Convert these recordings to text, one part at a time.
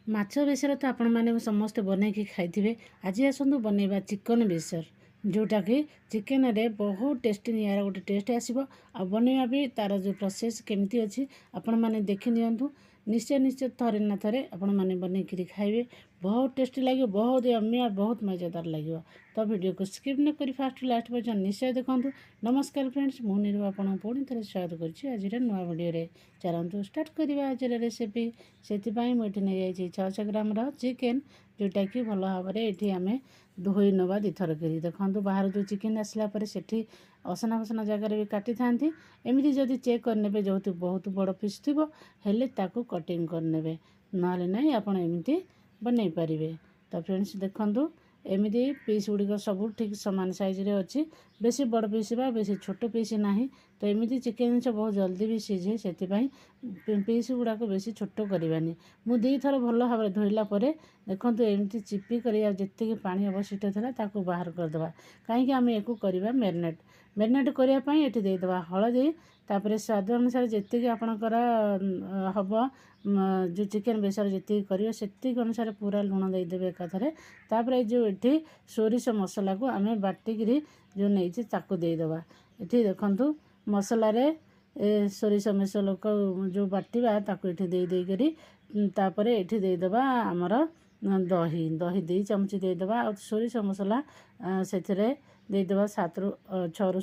ମାଛ ବେସର ତ ଆପଣମାନେ ସମସ୍ତେ ବନେଇକି ଖାଇଥିବେ। ଆଜି ଆସନ୍ତୁ ବନେଇବା ଚିକେନ୍ ବେସର, ଯେଉଁଟାକି ଚିକେନରେ ବହୁତ ଟେଷ୍ଟି ନିଆରା ଗୋଟେ ଟେଷ୍ଟ ଆସିବ। ଆଉ ବନେଇବା ବି ତା'ର ଯେଉଁ ପ୍ରୋସେସ୍ କେମିତି ଅଛି ଆପଣମାନେ ଦେଖି ନିଅନ୍ତୁ। ନିଶ୍ଚୟ ଥରେ ନା ଥରେ ଆପଣମାନେ ବନେଇକିରି ଖାଇବେ। ବହୁତ ଟେଷ୍ଟି ଲାଗିବ, ବହୁତ ୟମ୍ମି ଆଉ ବହୁତ ମଜାଦାର ଲାଗିବ। ତ ଭିଡ଼ିଓକୁ ସ୍କିପ୍ ନ କରି ଫାଷ୍ଟରୁ ଲାଷ୍ଟ ପର୍ଯ୍ୟନ୍ତ ନିଶ୍ଚୟ ଦେଖନ୍ତୁ। ନମସ୍କାର ଫ୍ରେଣ୍ଡସ୍, ମୁଁ ନିରୁ ଆପଣଙ୍କୁ ପୁଣି ଥରେ ସ୍ୱାଗତ କରୁଛି ଆଜିର ନୂଆ ଭିଡ଼ିଓରେ। ଚାଲନ୍ତୁ ଷ୍ଟାର୍ଟ କରିବା ଆଜିର ରେସିପି। ସେଥିପାଇଁ ମୁଁ ଏଠି ନେଇଯାଇଛି 600 ଗ୍ରାମର ଚିକେନ୍, ଯେଉଁଟାକି ଭଲ ଭାବରେ ଏଠି ଆମେ ଧୋଇ ନେବା ଦୁଇଥର କରି। ଦେଖନ୍ତୁ ବାହାରୁ ଯେଉଁ ଚିକେନ୍ ଆସିଲା ପରେ ସେଠି ଅସନା ଫସନା ଜାଗାରେ ବି କାଟିଥାନ୍ତି। ଏମିତି ଯଦି ଚେକ୍ କରିନେବେ ଯେଉଁଠି ବହୁତ ବଡ଼ ପିସ୍ ଥିବ ହେଲେ ତାକୁ କଟିଂ କରିନେବେ, ନହେଲେ ନାହିଁ ଆପଣ ଏମିତି ବନେଇ ପାରିବେ। ତ ଫ୍ରେଣ୍ଡସ୍ ଦେଖନ୍ତୁ ଏମିତି ପିସ୍ ଗୁଡ଼ିକ ସବୁ ଠିକ୍ ସମାନ ସାଇଜ୍ରେ ଅଛି। ବେଶୀ ବଡ଼ ପିସ୍ ବା ବେଶୀ ଛୋଟ ପିସ୍ ନାହିଁ। ତ ଏମିତି ଚିକେନ୍ ଜିନିଷ ବହୁତ ଜଲ୍ଦି ବି ସିଝେ, ସେଥିପାଇଁ ପିସ୍ ଗୁଡ଼ାକ ବେଶୀ ଛୋଟ କରିବାନି। ମୁଁ ଦୁଇଥର ଭଲ ଭାବରେ ଧୋଇଲା ପରେ ଦେଖନ୍ତୁ ଏମିତି ଚିପି କରି ଆଉ ଯେତିକି ପାଣି ଅବଶିଷ୍ଟ ଥିଲା ତାକୁ ବାହାର କରିଦେବା। କାହିଁକି ଆମେ ୟାକୁ କରିବା ମ୍ୟାରିନେଟ୍ କରିବା ପାଇଁ ଏଠି ଦେଇଦେବା ହଳଦୀ। ତାପରେ ସ୍ୱାଦ ଅନୁସାରେ ଯେତିକି ଆପଣଙ୍କର ହେବ, ଯେଉଁ ଚିକେନ୍ ବେସର ଯେତିକି କରିବେ ସେତିକି ଅନୁସାରେ ପୁରା ଲୁଣ ଦେଇଦେବେ ଏକାଥରେ। ତାପରେ ଯେଉଁ ଏଠି ସୋରିଷ ମସଲାକୁ ଆମେ ବାଟିକିରି ଯେଉଁ ନେଇଛି ତାକୁ ଦେଇଦେବା। ଏଠି ଦେଖନ୍ତୁ ମସଲାରେ ସୋରିଷ ମସଲାକୁ ଯେଉଁ ବାଟିବା ତାକୁ ଏଠି ଦେଇକରି ତାପରେ ଏଠି ଦେଇଦେବା ଆମର ଦହି 2 ଚାମଚ ଦେଇଦେବା। ଆଉ ସୋରିଷ ମସଲା ସେଥିରେ ଦେଇଦେବା 6ରୁ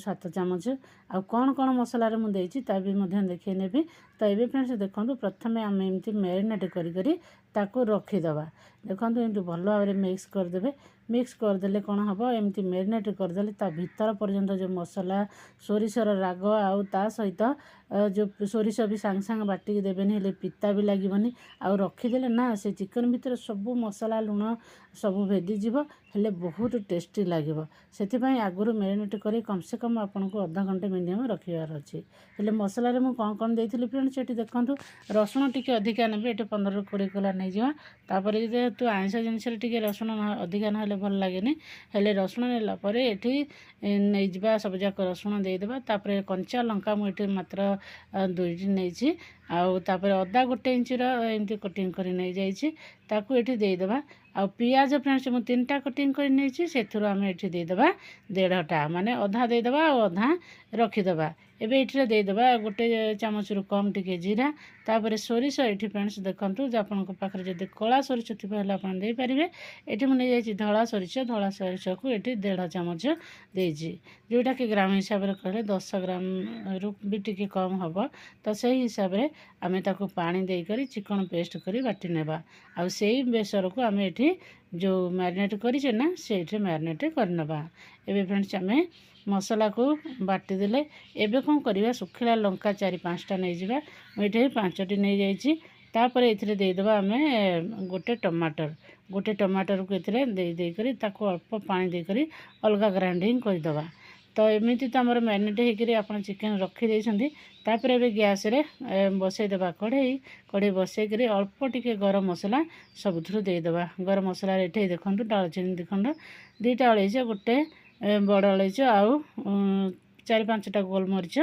7 ଚାମଚ। ଆଉ କ'ଣ ମସଲାରେ ମୁଁ ଦେଇଛି ତା ବି ମଧ୍ୟ ଦେଖାଇ ନେବି। ତ ଏବେ ଫ୍ରେଣ୍ଡସ୍ ଦେଖନ୍ତୁ ପ୍ରଥମେ ଆମେ ଏମିତି ମ୍ୟାରିନେଟ୍ କରିକରି ତାକୁ ରଖିଦେବା। ଦେଖନ୍ତୁ ଏମିତି ଭଲ ଭାବରେ ମିକ୍ସ କରିଦେବେ। ମିକ୍ସ କରିଦେଲେ କ'ଣ ହେବ, ଏମିତି ମ୍ୟାରିନେଟ୍ କରିଦେଲେ ତା ଭିତର ପର୍ଯ୍ୟନ୍ତ ଯେଉଁ ମସଲା ସୋରିଷର ରାଗ ଆଉ ତା ସହିତ ଯେଉଁ ସୋରିଷ ବି ସାଙ୍ଗେ ସାଙ୍ଗେ ବାଟିକି ଦେବେନି, ହେଲେ ପିତା ବି ଲାଗିବନି। ଆଉ ରଖିଦେଲେ ନା ସେ ଚିକେନ୍ ଭିତରେ ସବୁ ମସଲା ଲୁଣ ସବୁ ଭେଦିଯିବ, ହେଲେ ବହୁତ ଟେଷ୍ଟି ଲାଗିବ। ସେଥିପାଇଁ ଆଗରୁ ମ୍ୟାରିନେଟ୍ କରି କମ୍ ସେ କମ୍ ଆପଣଙ୍କୁ ଅଧଘଣ୍ଟେ ମିନିମମ୍ ରଖିବାର ଅଛି। ହେଲେ ମସଲାରେ ମୁଁ କ'ଣ ଦେଇଥିଲି ଫ୍ରେଣ୍ଡସ୍ ଏଠି ଦେଖନ୍ତୁ ରସୁଣ ଟିକେ ଅଧିକା ନେବେ, ଏଠି 15ରୁ 20 କୋଲା ନେଇଯିବା। ତାପରେ ଯେହେତୁ ଆଇଁଷ ଜିନିଷରେ ଟିକେ ରସୁଣ ଅଧିକା ନହେଲେ ଭଲ ଲାଗେନି, ହେଲେ ରସୁଣ ନେଲା ପରେ ଏଠି ନେଇଯିବା ସବୁଯାକ ରସୁଣ ଦେଇଦେବା। ତାପରେ କଞ୍ଚା ଲଙ୍କା ମୁଁ ଏଠି ମାତ୍ର 2ଟି ନେଇଛି। ଆଉ ତାପରେ ଅଦା 1 ଇଞ୍ଚର ଏମିତି କଟିଂ କରି ନେଇଯାଇଛି, ତାକୁ ଏଠି ଦେଇଦେବା। ଆଉ ପିଆଜ ଫ୍ରେଣ୍ଡସ୍ ମୁଁ 3ଟା କଟିଂ କରି ନେଇଛି, ସେଥିରୁ ଆମେ ଏଠି ଦେଇଦେବା 1.5ଟା, ମାନେ ଅଧା ଦେଇଦେବା ଆଉ ଅଧା ରଖିଦେବା। ଏବେ ଏଠିରେ ଦେଇଦେବା 1 ଚାମଚରୁ କମ୍ ଟିକେ ଜିରା। ତାପରେ ସୋରିଷ ଏଠି ଫ୍ରେଣ୍ଡସ୍ ଦେଖନ୍ତୁ ଯେ ଆପଣଙ୍କ ପାଖରେ ଯଦି କଳା ସୋରିଷ ଥିବ ହେଲେ ଆପଣ ଦେଇପାରିବେ। ଏଠି ମୁଁ ନେଇଯାଇଛି ଧଳା ସୋରିଷକୁ ଏଠି 1.5 ଚାମଚ ଦେଇଛି, ଯେଉଁଟାକି ଗ୍ରାମ ହିସାବରେ କହିଲେ 10 ଗ୍ରାମରୁ ବି ଟିକେ କମ୍ ହେବ। ତ ସେହି ହିସାବରେ ଆମେ ତାକୁ ପାଣି ଦେଇକରି ଚିକଣ ପେଷ୍ଟ କରି ବାଟି ନେବା। ଆଉ ସେଇ ବେସରକୁ ଆମେ ଏଠି ଯେଉଁ ମ୍ୟାରିନେଟ୍ କରିଛେ ନା ସେଇଠି ମ୍ୟାରିନେଟ୍ କରିନେବା। ଏବେ ଫ୍ରେଣ୍ଡସ୍ ଆମେ ମସଲାକୁ ବାଟିଦେଲେ ଏବେ କ'ଣ କରିବା, ଶୁଖିଲା ଲଙ୍କା 4-5ଟା ନେଇଯିବା। ମୁଁ ଏଠି 5ଟି ନେଇଯାଇଛି। ତାପରେ ଏଥିରେ ଦେଇଦେବା ଆମେ ଗୋଟେ ଟମାଟରକୁ ଏଥିରେ ଦେଇକରି ତାକୁ ଅଳ୍ପ ପାଣି ଦେଇକରି ଅଲଗା ଗ୍ରାଇଣ୍ଡିଙ୍ଗ କରିଦେବା। ତ ଏମିତି ତ ଆମର ମ୍ୟାରିନେଟ୍ ହେଇକରି ଆପଣ ଚିକେନ୍ ରଖିଦେଇଛନ୍ତି। ତାପରେ ଏବେ ଗ୍ୟାସ୍ରେ ବସାଇଦେବା କଢ଼େଇ ବସାଇକରି ଅଳ୍ପ ଟିକେ ଗରମ ମସଲା ସବୁଥିରୁ ଦେଇଦେବା। ଗରମ ମସଲାରେ ଏଠି ଦେଖନ୍ତୁ ଡାଳଚିନି 2 ଖଣ୍ଡ, 2ଟା ଅଳେଇଚ, 1 ବଡ଼ ଅଳେଇଚ ଆଉ 4-5ଟା ଗୋଲମରିଚ,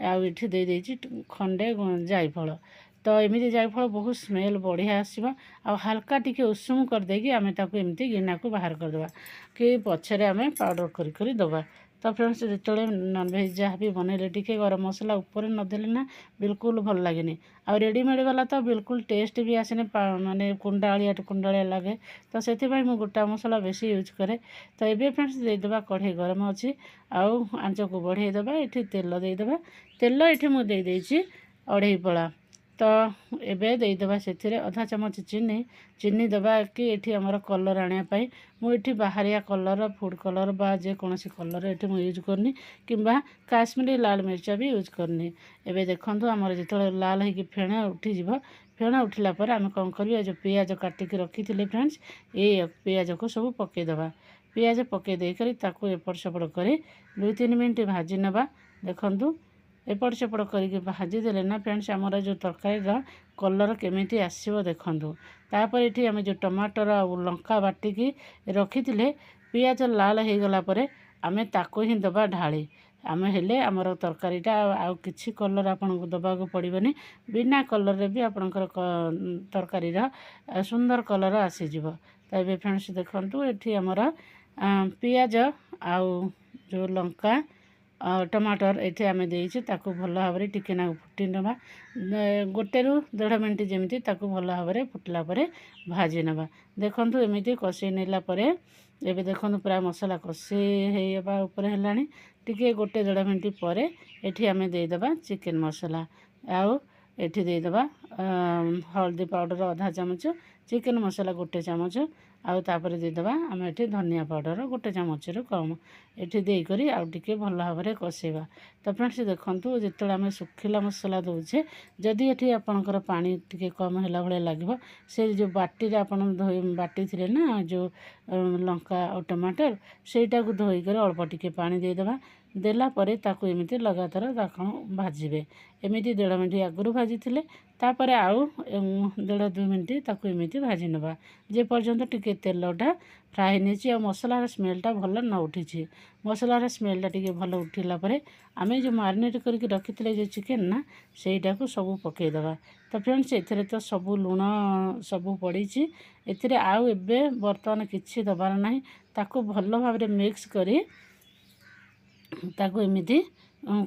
ଆଉ ଏଠି ଦେଇଦେଇଛି ଖଣ୍ଡେ ଜାଇଫଳ। ତ ଏମିତି ଜାଇଫଳ ବହୁତ ସ୍ମେଲ୍ ବଢ଼ିଆ ଆସିବ। ଆଉ ହାଲକା ଟିକେ ଉଷୁମ କରିଦେଇକି ଆମେ ତାକୁ ଏମିତି ଗିନାକୁ ବାହାର କରିଦେବା, କି ପଛରେ ଆମେ ପାଉଡ଼ର କରି ଦେବା। ତ ଫ୍ରେଣ୍ଡସ୍ ଯେତେବେଳେ ନନଭେଜ୍ ଯାହା ବି ବନେଇଲେ ଟିକେ ଗରମ ମସଲା ଉପରେ ନଦେଲେ ନା ବିଲକୁଲ ଭଲ ଲାଗେନି। ଆଉ ରେଡ଼ିମେଡ଼୍ ବାଲା ତ ବିଲକୁଲ ଟେଷ୍ଟ ବି ଆସେନି, ମାନେ କୁଣ୍ଡାଳିଆ ଲାଗେ। ତ ସେଥିପାଇଁ ମୁଁ ଗୋଟା ମସଲା ବେଶୀ ୟୁଜ୍ କରେ। ତ ଏବେ ଫ୍ରେଣ୍ଡସ୍ ଦେଇଦେବା, କଢ଼େଇ ଗରମ ଅଛି ଆଉ ଆଞ୍ଚକୁ ବଢ଼େଇ ଦେବା। ଏଠି ତେଲ ଦେଇଦେବା। ତେଲ ଏଠି ମୁଁ ଦେଇଦେଇଛି 2.5 ପଳା। ତ ଏବେ ଦେଇଦେବା ସେଥିରେ ଅଧା ଚାମଚ ଚିନି ଦେବା, କି ଏଠି ଆମର କଲର୍ ଆଣିବା ପାଇଁ। ମୁଁ ଏଠି ବାହାରିଆ କଲର୍, ଫୁଡ଼୍ କଲର୍ ବା ଯେକୌଣସି କଲର୍ ଏଠି ମୁଁ ୟୁଜ୍ କରୁନି, କିମ୍ବା କାଶ୍ମୀରୀ ଲାଲ ମିର୍ଚ ବି ୟୁଜ୍ କରୁନି। ଏବେ ଦେଖନ୍ତୁ ଆମର ଯେତେବେଳେ ଲାଲ ହେଇକି ଫେଣ ଉଠିଯିବ, ଫେଣ ଉଠିଲା ପରେ ଆମେ କ'ଣ କରିବା, ଯେଉଁ ପିଆଜ କାଟିକି ରଖିଥିଲେ ଫ୍ରେଣ୍ଡସ୍, ଏଇ ପିଆଜକୁ ସବୁ ପକାଇଦେବା। ପିଆଜ ପକାଇ ଦେଇକରି ତାକୁ ଏପଟ ସେପଟ କରି 2-3 ମିନିଟ୍ ଭାଜି ନେବା। ଦେଖନ୍ତୁ ଏପଟ ସେପଟ କରିକି ଭାଜିଦେଲେ ନା ଫ୍ରେଣ୍ଡସ୍ ଆମର ଯେଉଁ ତରକାରୀର କଲର୍ କେମିତି ଆସିବ ଦେଖନ୍ତୁ। ତାପରେ ଏଠି ଆମେ ଯେଉଁ ଟମାଟର ଆଉ ଲଙ୍କା ବାଟିକି ରଖିଥିଲେ, ପିଆଜ ଲାଲ ହେଇଗଲା ପରେ ଆମେ ତାକୁ ହିଁ ଦେବା ଢାଳି। आमे हेले आमर तरकारीटा आउ किछि कलर आपनको दबाको पड़िबनी बिना कलर रे भी आपनकर तरकारीर सुंदर कलर आसीजिव। तो ये फ्रेंड्स देखंतु एठी आमर पियाज आउ जो लंका टमाटर ये आम देचे ताकू भल भाव में टिके ना फुटी नवा गोटे रु 1.5 मिनट जमी ताकू भल भाव में फुटला भाजी नवा। देखंतु एमिति कषे नेला परे एबे देखंतु प्राय मसला कषे हेबा ऊपर हेलानी टिके गोटे 1.5 मिनट पर एठी आमे देदेबा चिकेन मसला आउ एठी देदेबा हल्दी पाउडर आधा चामच चिकेन मसला गोटे चामच आउ तापर देदेबा आम एठी धनिया पाउडर गोटे चामच रु कम एठी देई करी आउ टिके भल भाव में कषेबा। तो फ्रेंड्स देखंतु जेतले आम सुखिला मसला दउछे जदि एठी आपनकर पानी टिके कम हैला भले लागिवो से जो बाटी रे आपन धोई बाटी थिले ना जो लंका और टमाटर सेटा को धोई कर अल्प टिके पानी देदेबा देला परे ताकू एमिति लगातार दाखण भाजिबे एमिति 1.5 मिनट आगु भाजी थिले तापर आउ 1.5-2 मिनट ताकू एमिति भाजी नबा जे पर्यंत टिके तेलटा फ्राए नेछि आ मसलार स्मेलटा भल न उठिछि। मसलार स्मेलटा टिके भल उठिला परे आमे जो मारिनेट करके रखिथिले जो चिकेन ना सेटा को सब पके दबा। तो फ्रेंड्स एथिरे तो सब लूण सब पड़ीछि एथिरे आउ एबे बर्तमान किछि दबार नाही ताकू भल भाव में मिक्स करी ताकू एमिति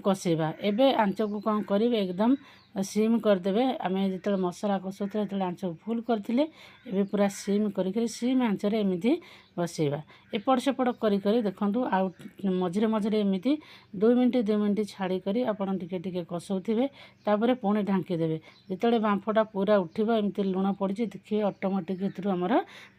कषेबा। एबे आंच को कौन करेंगे एकदम सिम करदे आमे जो मसला कषुते जो आंच फुल करथिले एबे पूरा सिम करी सिम आंचरे एमिति बसेबा एपट सेपट करी देखंतु आउ मझिरे मझिरे एमिति 2 मिनट छाड़ी करी आपण टिके टिके कषौथिबे तापरे पुणी ढांकी देबे जेतले बांफटा पूरा उठिबो एमिति लूण पड़िछि देखिए ऑटोमेटिक एथरु हमर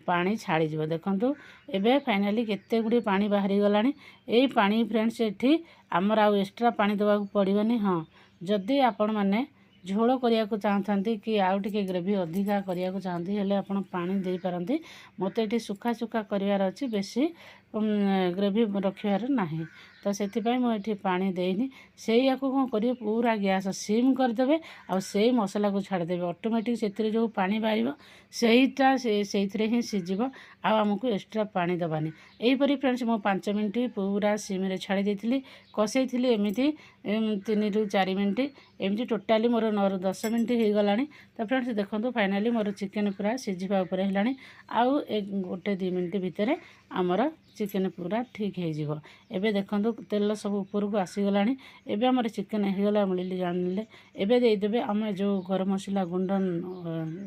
पानी छाड़ी जिवो। देखंतु एबे फाइनली केते गुडी पानी बाहरी गलानी एई पानी फ्रेंड्स एठी हमर आउ एक्स्ट्रा पानी देबाक पड़िबनी। हां जदि आपण माने झोल करिया को चाहथांती कि आउ टिके ग्रेवी अधिका करिया को चाहती हेले आपण पानी दे पारंती मते एठी सुखा सुखा करिवार अछि बेसी ग्रेवी रखिवार नाही तो सेथिपाई मु एठी पानी देइनी सेया को कोन करियो पूरा गैस सिम कर देबे आ सेई मसला को छाड़ देबे ऑटोमेटिक सेथिरे जो पानी बाहिबो सेईटा सेइथिरे ही सिजिबो आ हमकु एक्स्ट्रा पानी दबानी। एही परी फ्रेंड्स मो 5 मिनट पूरा सिम रे छाड़ी देथिली कषैथिली एमिति 3 रु 4 मिनट एमिति टोटाली मोर 9 रु 10 मिनट हे गलानी। तो फ्रेंड्स देखंतु फाइनली मोर चिकेन पूरा सिजिबा ऊपर हेलानी आउ गोटे 2 मिनट भितरे आमर चिकेन पूरा ठीक हो जिवो। एबे देखंतु तेल सब ऊपर को आसी गलानी एबे हमर चिकेन हे गला मिलिली जानिले एबे दे देबे हम जो गरम मसला गुंड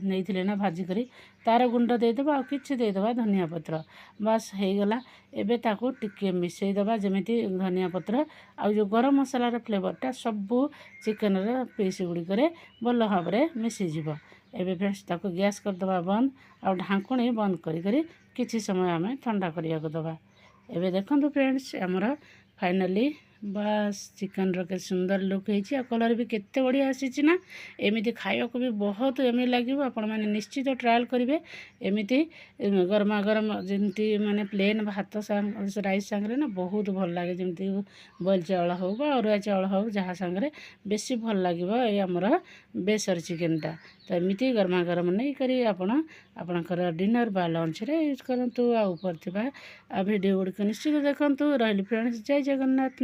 नैथिले ना भाजी करी तार गुंड दे देबा आ किछि दे देबा धनिया पत्र बस हे गला। एबे ताको टिके मिसई देबा जेमिति धनिया पत्र आ जो गरम मसला रे फ्लेवरटा सब चिकेन रे पीस गुडी करे भल भाबरे मिसि जिवो। एबे फ्रेंड्स ताको गैस कर दबा बंद आ ढांकुणी बंद करी किछि समय आमे ठंडा करिया को दबा। एबे देखंतु फ्रेंड्स हमर फाइनली बस चिकन रो के सुंदर लुक होइछि आ कलर भी केते बढ़िया आसीछि ना एमिति खाइयो को भी बहुत एमी लागिवो आपण माने निश्चित ट्रायल करिवे एमिति गरमा गरम जेमति माने प्लेन भात संग राइस संगरे ना बहुत भल लागे जेमति बॉयल चावल हो बा अरुआ चावल हो जहा संगरे बेसी भल लागिवो ए हमर बेसर चिकन टा। तो एमिति गरमा गरम नहीं करी आपण आपणकर डिनर बा लंच रे यूज करंतु आ ऊपर थिबा वीडियो गुड निश्चित देखंतु। रहली फ्रेंड्स जय जगन्नाथ।